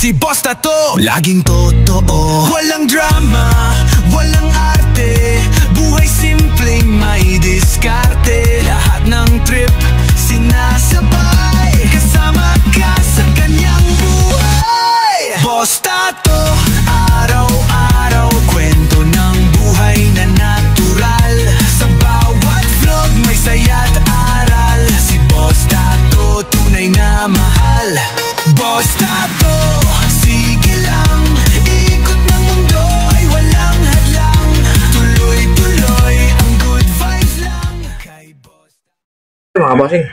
Si Boss Tato, laging totoo, walang drama, walang arte, buhay simpleng may diskarte. Lahat ng trip sinasabay, kasama ka sa kanyang buhay. Boss Tato, araw-araw kwento ng buhay na natural. Sa bawat vlog may saya't aral. Si Boss Tato, tunay na mahal. Boss Tato, sige lang, ikot ng mundo ay walang hadlang. Tuloy-tuloy ang good vibes lang kay Boss Tato. Mga bossing,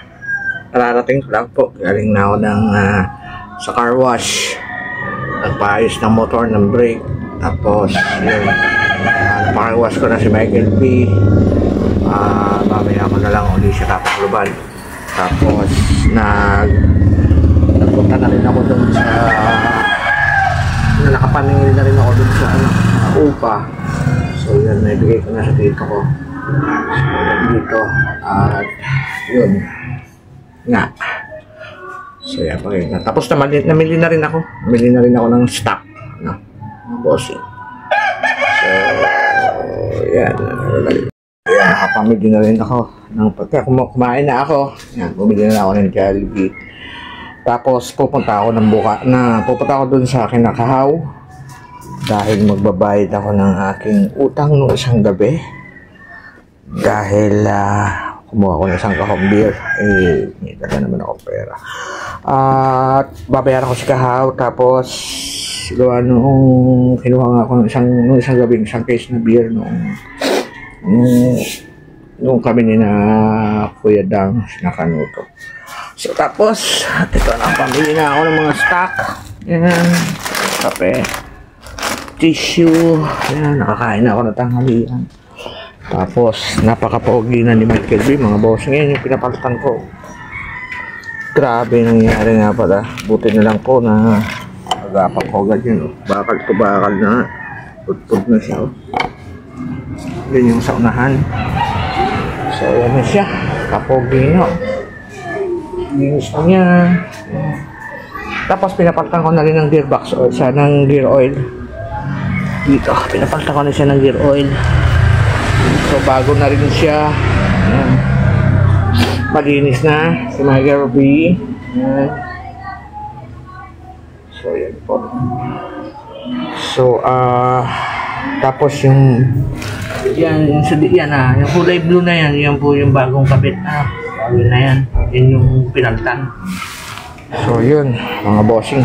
kararating ko lang po. Galing na ako ng sa car wash. Nagpaayos ng motor, ng brake. Tapos yun, car wash ko na si Michael B. Mamaya ko na lang ulit siya kapakluban. Tapos nagpunta na rin ako dun sa nakapaningil na rin ako dun sa upa. So yun, naibigay ko na sa tito ko. So dito, at yun nga. So yan, pakita. Tapos namili na rin ako. Namili na rin ako ng stock, no? Bossing. So yan, nakapamili na rin ako ng pagka kumain na ako. Yan, bumili na ako ng Jollibee. Tapos pupunta ako dun sa akin na Kahaw dahil magbabayad ako ng aking utang noong isang gabi dahil kumuha ko ng isang kahong beer. May dala naman ako pera at babayaran ko si Kahaw. Tapos gawa noong kinuha nga ako noong isang gabi isang case na beer nung kami ni na Kuya Dang nakanuto. So tapos ito na, pamili na ako ng mga stock. Yan, kape, tissue. Yan, nakakain na ako ng tanghalian. Tapos napaka-pogi na ni Michael B, mga boss. Ngayon yung pinapalitan ko. Grabe nangyari nga pala. Buti na lang po na agapan ko agad yun. Bakal to bakal na. Putput na siya. Yun yung sa unahan. So yan na siya, kapogi na. Linis na niya. Tapos pinapalitan ko na rin ng gearbox o siya ng gear oil. Dito, pinapalitan ko na siya ng gear oil. So bago na rin siya. Ayan. Malinis na si Michael B. Ayan. So yan po. So tapos yung yung kulay blue na yan po yung bagong kabit. Yun na yan. Yun yung pinalitan. So yun, mga bossing.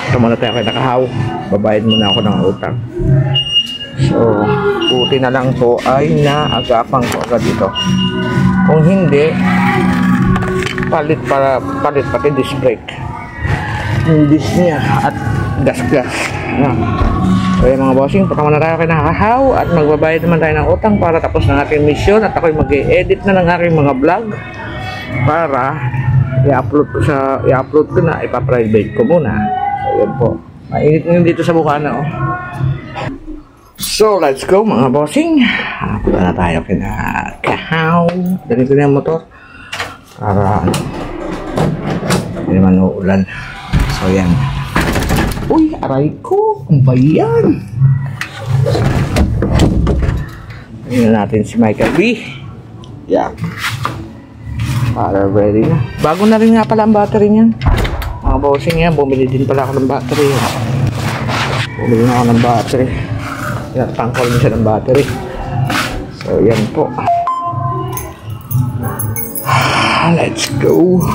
Ito muna tayo kay Nakahaw. Babayad muna ako ng utang. So, puti na lang po ay naagapan ko agad dito. Kung hindi, palit pati disc brake. Yung disc niya at gas. So yun mga bossing, punta muna tayo kay Nakahaw at magbabayad naman tayo ng utang para tapos ng aking mission at ako'y mag-e-edit na ng aking mga vlog para i-upload ko na, ipa-private ko muna. So yun po, mainit ngayon dito sa Bukana. So let's go mga bossing. Punta na tayo kay Nakahaw. Dali ko na yung motor para hindi naman uulan. So yan. Uy, aray ko, ang bayan. Tingnan natin si Michael B. Yan. Para ready na. Bago na rin nga pala ang battery niyan. Mga bossing yan, bumili din pala ako ng battery. Bumili na ako ng battery. Tinatangkol mo siya ng battery. So yan po. Let's go.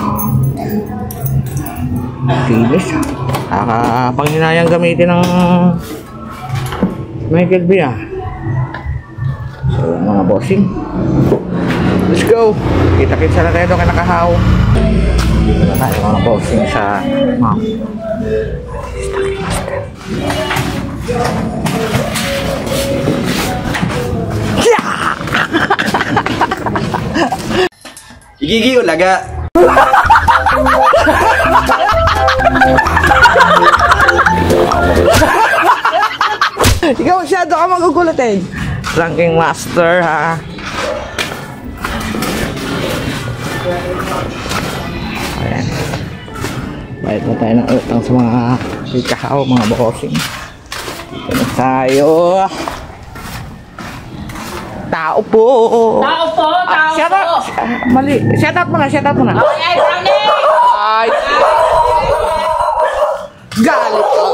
Finish. Panghinayang gamitin ng Michael B. So mga bossing, let's go. Kita-kita na tayo doon kay Nakahaw. Dito na tayo mga bossing sa Stocking Master. Igigi ulaga. Ikaw masyado ka magugulat eh. Stocking Master ha. Ayan. Bayad na tayo ng utang sa mga Ikaw mga bossing. Dito na tayo. Tao po. Tao po, tao Shut po. up. Mali. Shut up muna, shut up muna. Ay, brownie! Ay. Galit ka.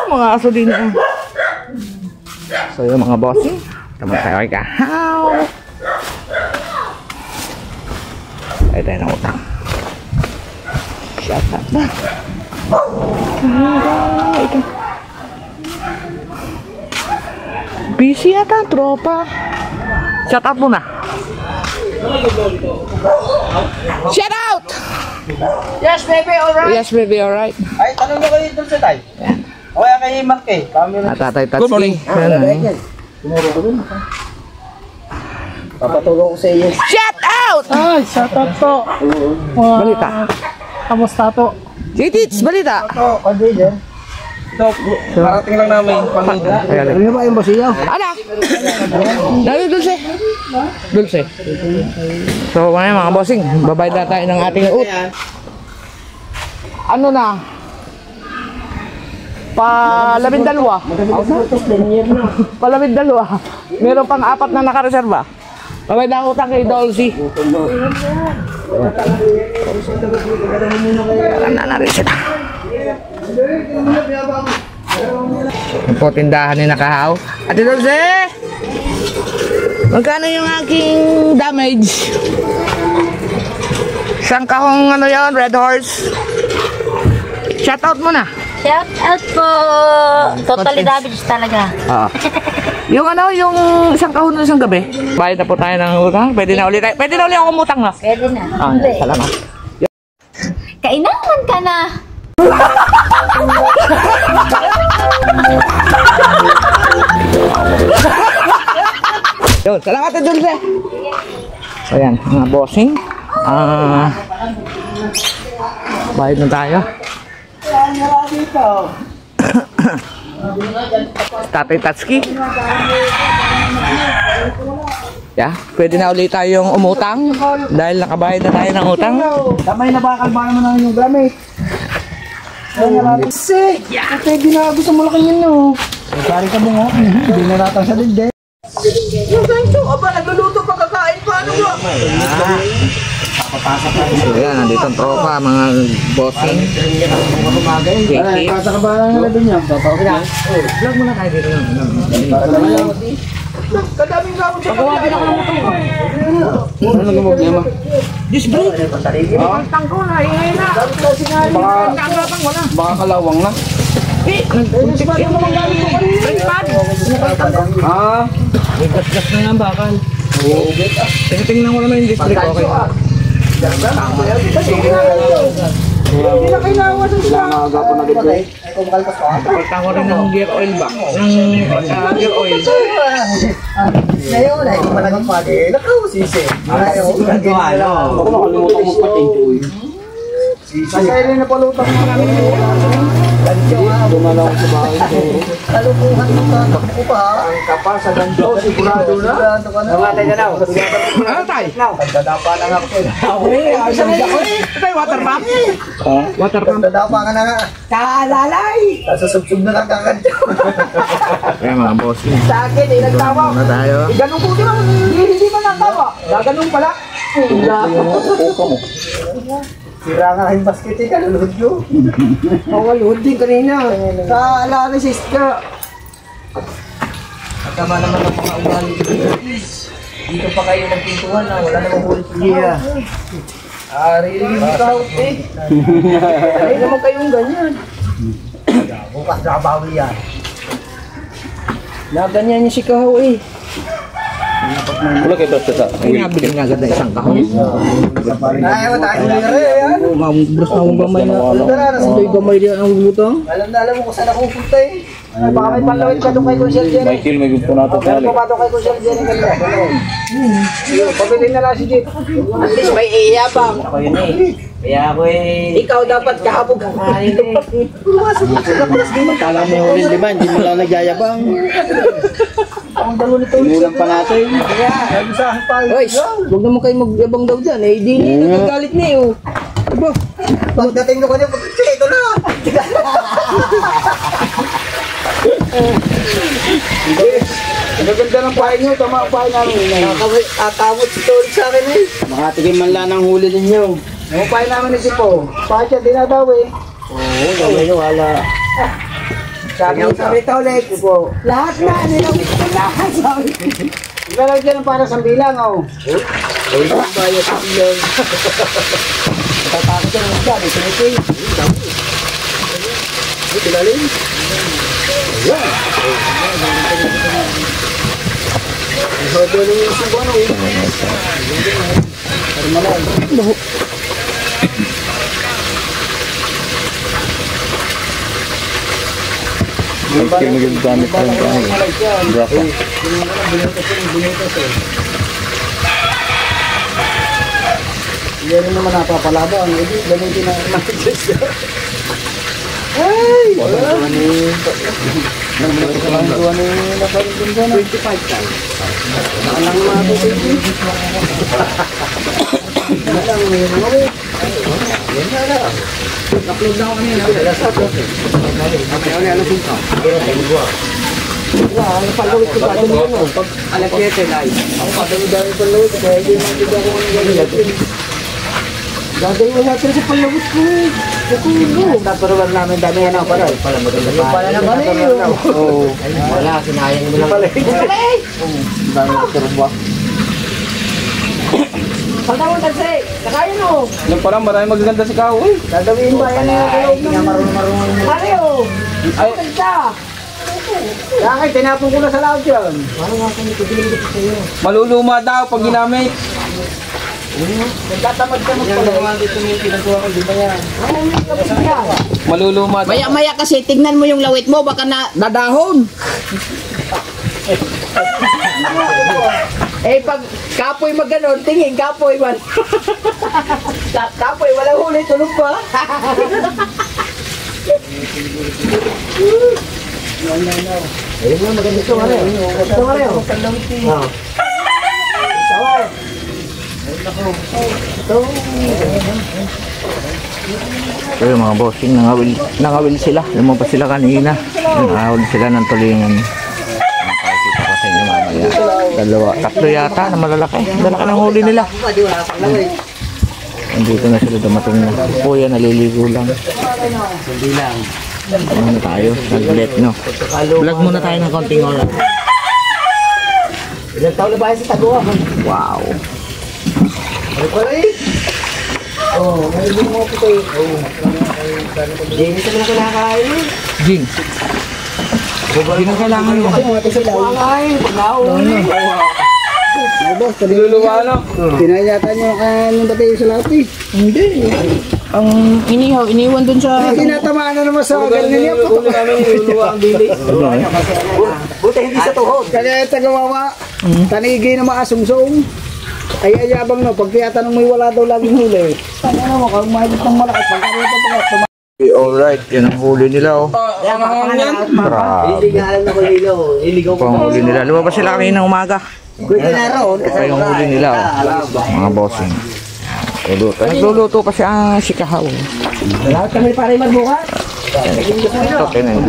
Mga aso din yan. So yung mga bossing, naman tayo kay Kahaw. Ay tayo ng utang. Shut up na. Ito. Busy yata ang tropa. Shut up muna. Shut out! Yes, baby, alright. Yes baby, alright. Ay, tanong nyo kayo dun sa tay. O kaya kay Mark eh. Tatay Tatsuki. Good morning. Tumuro ko dun. Papatulong ko sa iyo. Shut out! Ay, shout out po. Balita. Kamusta po? Tits, balita. Ito, kagay din. Ito, marating lang namin. Panood. Ano ba yung basiyaw? Ala! Dali, dulce. Dulce. So, mga bossing, babayad na tayo ng ating ut. Ano na? Palabindalwa. Palabindalwa. Meron pang 4 na nakareserba. Babayad na utang kay Dolce. Wala na rin sila. Yung po tindahan ni Nakahaw. Ate Dolce! Magkano yung aking damage? Isang kahong ano yun, Red Horse. Shout out mo na. Shout out po! Totally damage talaga. Yung ano, yung isang kahon na isang gabi. Bayad na po tayo ng utang. Pwede na ulit tayo. Pwede na ulit ako umutang na. Pwede na. Salamat. Kainaman ka na! Yun, salamat na Dulce. So yan, mga bossing. Bayad na tayo. Tatay Tatsuki. Yeah, pwede na ulit tayong umutang dahil nakabayad na tayo ng utang. Kamay na bakal ba naman ang yung gamit? Kasi, pwede na gusto mo laki yun no. Sari ka mo nga, hindi na natang sa dinde. Yung gancho, aba, nagluluto pa kakain pa, ano ba? So yan, nandito ang tropa, mga bossing. Ay, pasa ka ba nga doon yan? Vlog muna tayo dito. Kadaming gamot sa pagkawagin ako ng motor. Ano nagmamag niya ma? Just break. Pagtang ko na, ingay na. Baka kalawang na. Nagpuntik yung mga gamit ko kanina. Tripad. Ah, Gas-gas na nga bakal. Tingnan ko naman yung district. Okay. hindi na kailangan sa aga po na dito. Pakita ko rin ng gear oil ba? Ng gear oil. Ngayon, ay kung malagang pagi, nakawasisi. Ayaw, gagawin na. Ako nakalimutan mo pa-change oil. Kasi rin napalutang mo namin yung dumalaw sa bahay ko. Kalukuhan mo ka, takbo pa. Ang kapal sa ganito, sigurado na. Namatay na now. Ano tayo? Pagdadapa na nga ako. Ito yung water pump? Water pump. Pagdadapa ka na nga. Kaalalay! Sasusubsub na lang kakadyo. Kaya mga boss. Sa akin, nagtawa. Na tayo. Ganun po di ba? Hindi man nagtawa. Gaganong pala. Sira nga yung basket eh, kalulod yun. Oo, kalulod din kanina. Sa analysis ka. Tama naman ang mga ugali. Dito pa kayo nagpintuhan na wala namang bulit sa iya. Rilingin mo ka, eh. Ay naman kayong ganyan. Bukas nakabawi yan. Naganyan niya si Kahaw eh. Wala kayo basta sa Ay, nabili nga agad na isang kahon. Ay, tayo nire yan. Bros na mong gamay na. Ito yung gamay diyan ang butang. Alam mo kung saan ako pupunta eh. Baka may panlawin ka doon kay Consiel Jenny. Michael, may gusto natin Meron pa ba doon kay Consiel Jenny kanina? Pabili na lang si Jake. At least may iyabang. Ako yun eh. Kaya ako eh. Ikaw dapat kahabog kakain eh. Kala mo yung huli, di ba? Hindi mo lang nagyayabang. Ang dalo nito. Inulang pa natin. Kaya, nagsahan pa. Hoy, huwag naman kayo magyabang daw dyan. Eh, di nagagalit na eh. Diba? Pagdating ko niya, ito na. Ang ganda ng pahay nyo. Tama ang pahay namin. Akawot si Torik sa akin eh. Makatikim man lang ng huli ninyo. Ang pahay namin ni Sipo. Pahay siya dinadaw eh. Oo, gamay nyo, wala. Sabi ito ulit. Sipo. Lahat na. Nilang lahat. Ibalag dyan ang para sa bilang oh. Ay, ang bayad sa bilang. Tatakot yan ang dyan. Ito. Ay, tilalim. Ayan. Ihodo na yung isang ano eh. Parmalay. Pag magagamit ng brako. Yan rin naman napapalaban. Gamitin na Manchester. Ay! Wala. Nagmatuwa ni napalit din dyan. 25 ka. Nakalang mga ito. Nakalang mga ito. Yan na lang. Upload na ako kanina. Ano pinto? Ano palawit ko ba? Pag alas 7 live. Ako padami-dami palawit. Kaya hindi makikita ko kung gagawin. Gagawin mo natin sa palawit ko. Taparuan namin dami yan ako pala. Pala naman eh. Wala, sinayang mo lang. Dami na turba. Pagkawin kasi, nakain mo. Yung parang marami magaganda si Kao eh. Gagawin ba yan na marunong. Mario, Ay, ganda. Bakit? Tinapon ko na sa laot yan. maluluma daw pag ginamit. Nagtatamad ka magpala. Maluluma daw. Maya-maya kasi, tignan mo yung lawit mo, baka nadahon. Eh, pag kapoy maganon, tingin, kapoy man. Kapoy, walang huli, tulog pa. Ayun nga, maganda ito. Ito nga rin. So yung mga bossing, nangawil sila. Lumabas sila kanina. Nangawil sila ng tulingan. Nakakita ko sa inyo mamaya. Dalawa, tatlo yata na malalaki. Dalaki ng huli nila. Andito na sila dumating na. Kuya, naliligo lang. Hindi lang. Ano na tayo? Nag-let, no? Vlog muna tayo ng konting oras. Ilang taon na ba yan sa Taguan? Wow. Ano pala eh? Oo, may ibig mo ito eh. Oo. Hindi sa mga kinakain eh. Jing. Hindi na kailangan mo. Kasi mga sila. Kumain, pag nauli. Maluluma ano? Pinayatan nyo kanong batay sa lahat eh. Hindi. Ang iniwan dun sa... Tinatamaan na naman sa galing niya. Ulo namin niluluwa ang dili. Buti hindi sa tuhod. Kaya tagawawa. Tanigi na maasungsong. Ay ayabang no. Pag tiyatanong mo wala daw laging huli. Ano mo, kung mahigit ng malaki. Pagkarito pa Okay, alright. Yan ang huli nila, oh. Ang hangin yan. Grabe. Hindi nga alam na kung iligaw. Iligaw Ito ang huli nila. Lumabas sila kanina umaga. Kuya na roon. Ito yung huli nila, oh. Mga bossing. Luluto. Nagluluto kasi ang si Kahaw. Lahat kami pare magbukas. Ito, tinan.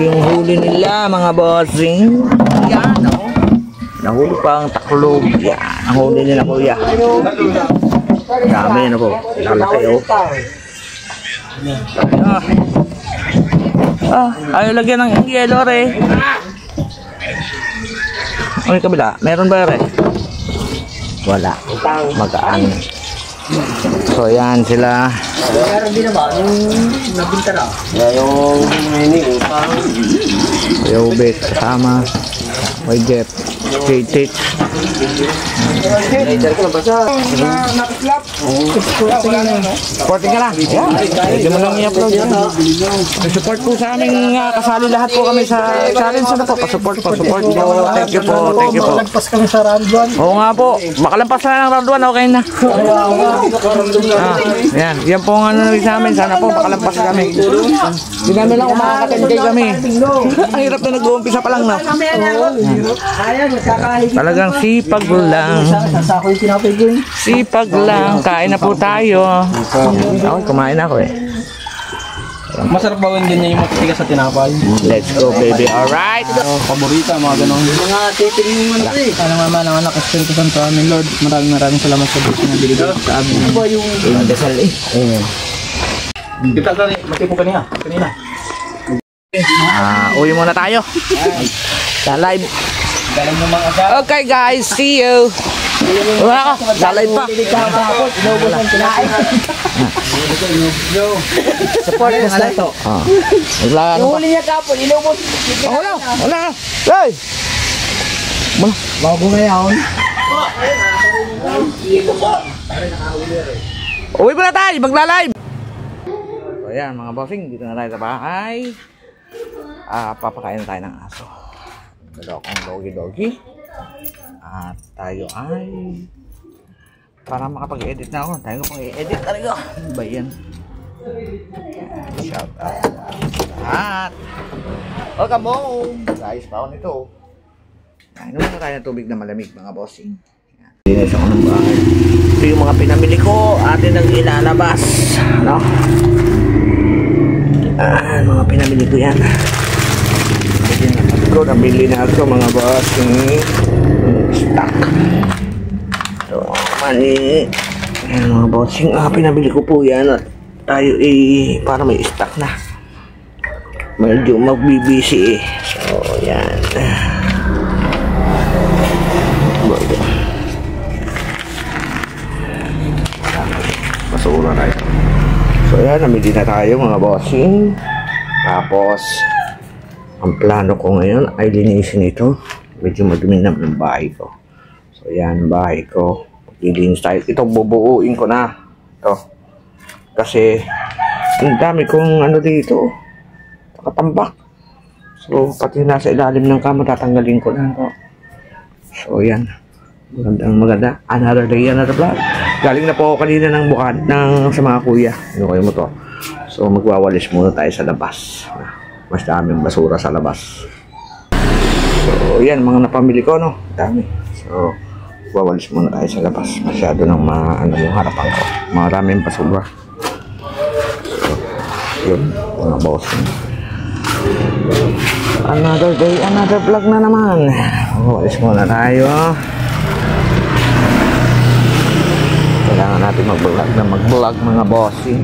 Yung huli nila, mga bossing. Yan, oh. Nahuli pa ang taklog. Yan, ang huli nila, kuya. Dami na po. Lalaki, oh. Ayaw lagyan ng yellow, re. Ano yung kabila? Meron ba, re? Wala. Magaan. So, yan sila. Meron din naman yung nabinta na. Yung mining utang. Kuya Ubet, kasama. Kuya Jeff. Kay Tits. Rider ko na basa. Supporting ka lang. Yeah. Pwede mo lang i-upload yan. Support po sa aming kasali lahat po kami sa challenge na po. Pa-support. Thank you po. Lagpas kami sa round 1. Oo nga po. Makalampas na ng round 1, okay na. Yan. Yan po ang ano sa amin. Sana po makalampas kami. Hindi namin lang kung makaka-10K kami. Ang hirap na nag-uumpisa pa lang na. Talagang sipag lang. Sasako yung tinapay ko. Sipag lang. Kain na po tayo. Ako, kumain ako eh. Masarap ba yun ganyan yung matitigas sa tinapay? Let's go baby. Alright. Paborita, mga ganon. Mga titingin mo na ito eh. Sana mama ng anak Espiritu Santo amin Lord. Maraming salamat sa buhay na binigay sa amin. Ano ba yung... Dasal eh. Kita ka rin, matipo kanina. Uwi muna tayo. Sa live. Galing mo mga asya. Okay guys, see you. Wala ka, sa live pa. Support mo sa ito. Wala ano pa. Huli niya kapon, inubos. Wala. Hey! Bago ngayon. Uwi muna tayo, magla-live. So ayan mga bossing, dito na tayo sa bahay. Papakain na tayo ng aso. Dalawa kong doggy. At tayo ay para makapag-edit na ako. Tayo ko pang i-edit talaga. Ano ba yan? Shout out. At welcome home. Guys, baon ito. Inom na tayo ng tubig na malamig mga bossing. Linis ako ng bahay. Ito yung mga pinamili ko. Atin ang ilalabas. Ano? Mga pinamili ko yan. Ito nabili na ito mga bossing. Stock. Ito mani. Ayan mga bossing. Pinabili ko po yan. At tayo para may stock na. Medyo magbibisi eh. So yan. Basura tayo. So yan, namili na tayo mga bossing. Tapos ang plano ko ngayon ay linisin ito. Medyo madumi naman ng bahay ko. So yan, bahay ko. Lilinis tayo. Ito bubuuin ko na. Ito. Kasi ang dami kong ano dito. Nakatambak. So pati nasa ilalim ng kama tatanggalin ko na ito. So yan. Maganda. Another day, another vlog. Galing na po ako kanina ng bukad sa mga kuya. Ano kayo mo to? So magwawalis muna tayo sa labas. Mas daming basura sa labas. So yan mga napamili ko no. Dami. So magwawalis muna tayo sa labas. Masyado nang yung harapan ko. Maraming basura. So yun mga boss. Another day, another vlog na naman. Magwawalis muna tayo. Kailangan natin mag-vlog mga bossing.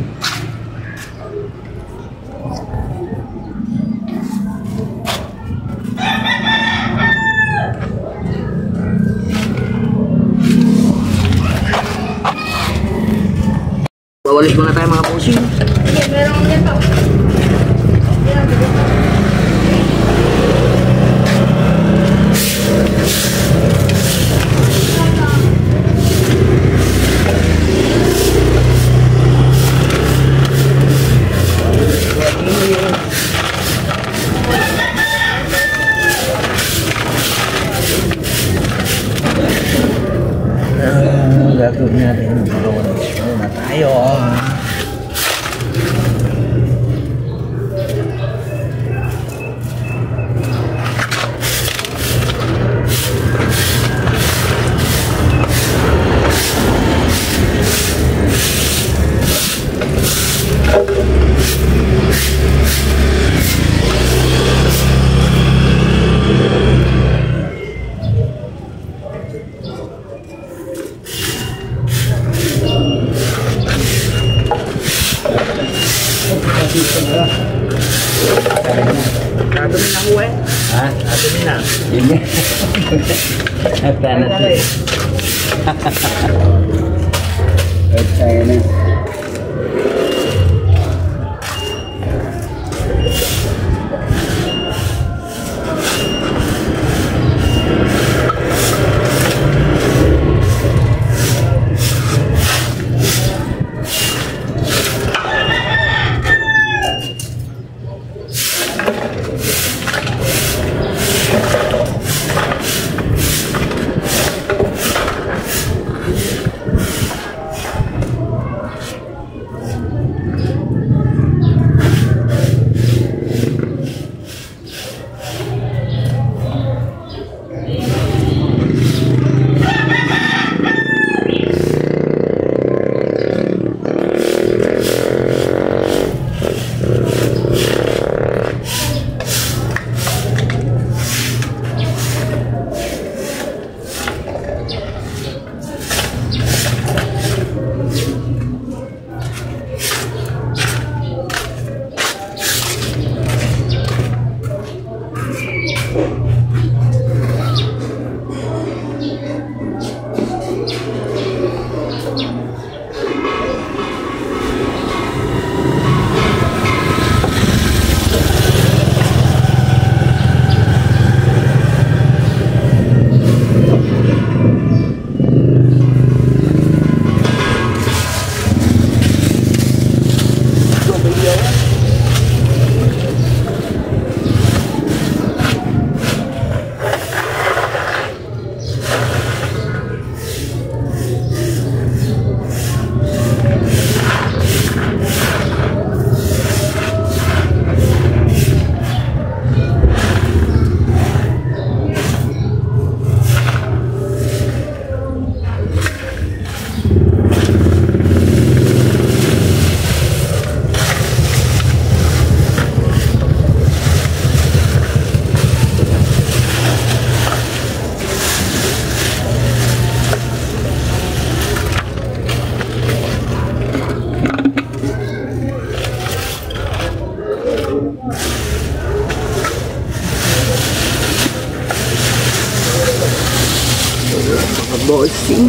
Wawalis muna tayo mga bossing. Meron yan pa. Gagawin natin magawalis muna tayo. Nadumi na ho eh. Ha? Nadumi na. Hindi. At na. At na. bossing.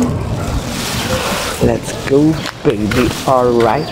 Let's go, baby. Alright.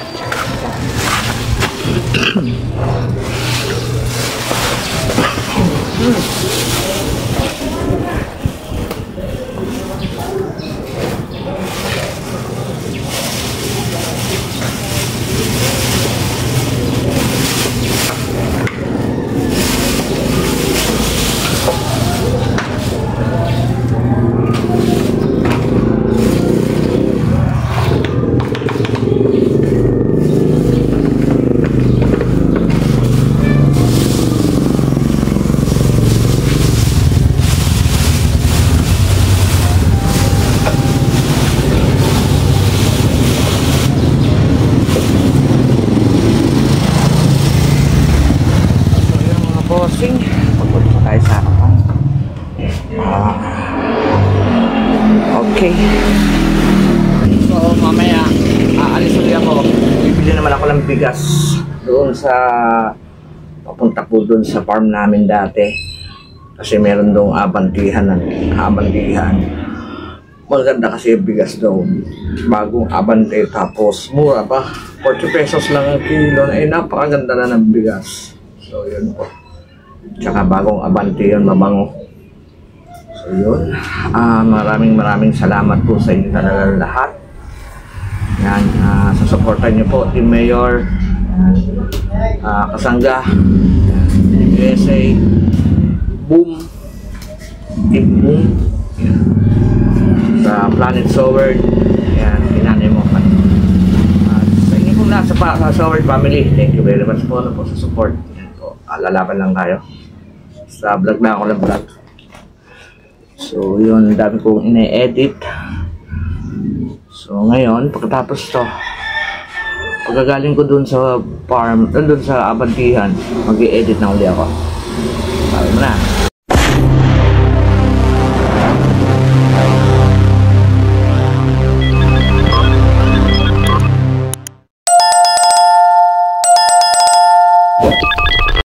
Bossing, pagpunta tayo sa harapan. Okay. So mamaya aalis ulit ako. Bibili naman ako ng bigas doon sa papunta po doon sa farm namin dati. Kasi meron doong abantihan. Maganda kasi yung bigas doon. Bagong abante, tapos mura pa. 40 pesos lang ang kilo. Eh, napakaganda na ng bigas. So yun po. Tsaka bagong abante yun, mabango. So yun, maraming salamat po sa inyo talaga lahat. Yan, susuportan niyo po Team Mayor, Kasangga, USA, Boom, Team Boom, yan. Sa Planet Soward, yan, kinanay mo. At sa inyo pong lahat sa Soward family, thank you very much po sa support. Yan po, lalaban lang tayo. Sa vlog na ako ng vlog. So yun, dami kong ine-edit. So ngayon, pagkatapos to, pagkagaling ko dun sa farm, dun sa abantihan, mag-i-edit na uli ako. Sabi mo na.